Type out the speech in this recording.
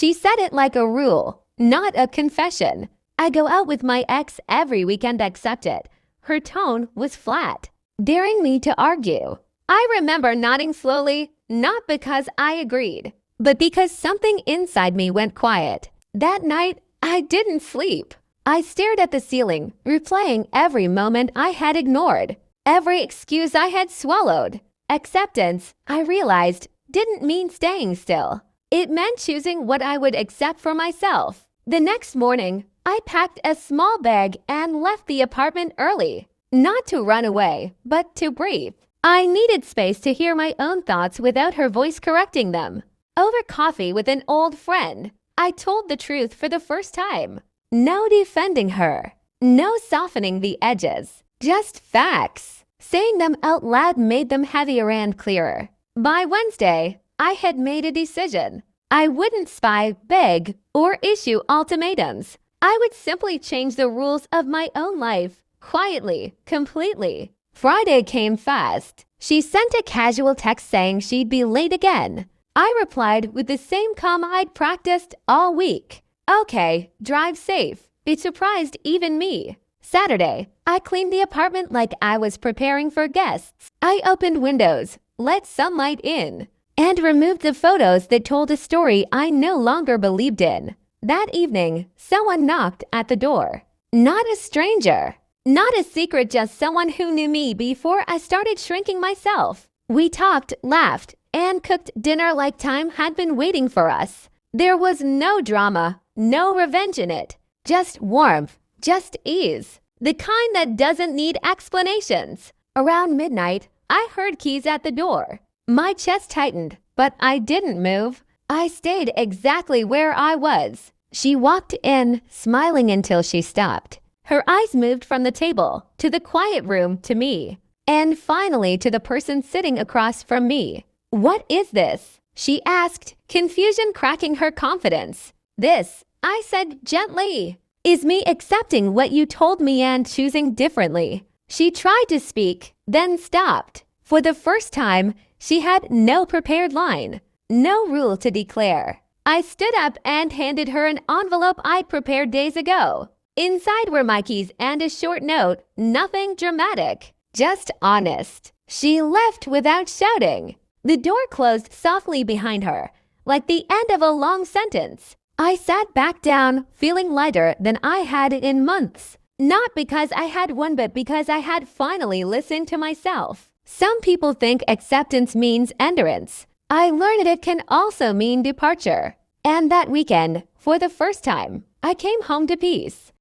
She said it like a rule, not a confession. I go out with my ex every weekend except it. Her tone was flat, daring me to argue. I remember nodding slowly, not because I agreed, but because something inside me went quiet. That night, I didn't sleep. I stared at the ceiling, replaying every moment I had ignored, every excuse I had swallowed. Acceptance, I realized, didn't mean staying still. It meant choosing what I would accept for myself. The next morning, I packed a small bag and left the apartment early. Not to run away, but to breathe. I needed space to hear my own thoughts without her voice correcting them. Over coffee with an old friend, I told the truth for the first time. No defending her. No softening the edges. Just facts. Saying them out loud made them heavier and clearer. By Wednesday, I had made a decision. I wouldn't spy, beg, or issue ultimatums. I would simply change the rules of my own life, quietly, completely. Friday came fast. She sent a casual text saying she'd be late again. I replied with the same calm I'd practiced all week. Okay, drive safe. It surprised even me. Saturday, I cleaned the apartment like I was preparing for guests. I opened windows, let sunlight in, and removed the photos that told a story I no longer believed in. That evening, someone knocked at the door. Not a stranger. Not a secret, just someone who knew me before I started shrinking myself. We talked, laughed, and cooked dinner like time had been waiting for us. There was no drama, no revenge in it. Just warmth, just ease. The kind that doesn't need explanations. Around midnight, I heard keys at the door. My chest tightened, but I didn't move. I stayed exactly where I was. She walked in, smiling until she stopped. Her eyes moved from the table to the quiet room to me, and finally to the person sitting across from me. "What is this?" she asked, confusion cracking her confidence. "This," I said gently, "is me accepting what you told me and choosing differently." She tried to speak, then stopped. For the first time, she had no prepared line, no rule to declare. I stood up and handed her an envelope I'd prepared days ago. Inside were my keys and a short note, nothing dramatic, just honest. She left without shouting. The door closed softly behind her, like the end of a long sentence. I sat back down, feeling lighter than I had in months. Not because I had won, but because I had finally listened to myself. Some people think acceptance means endurance. I learned it can also mean departure. And that weekend, for the first time, I came home to peace.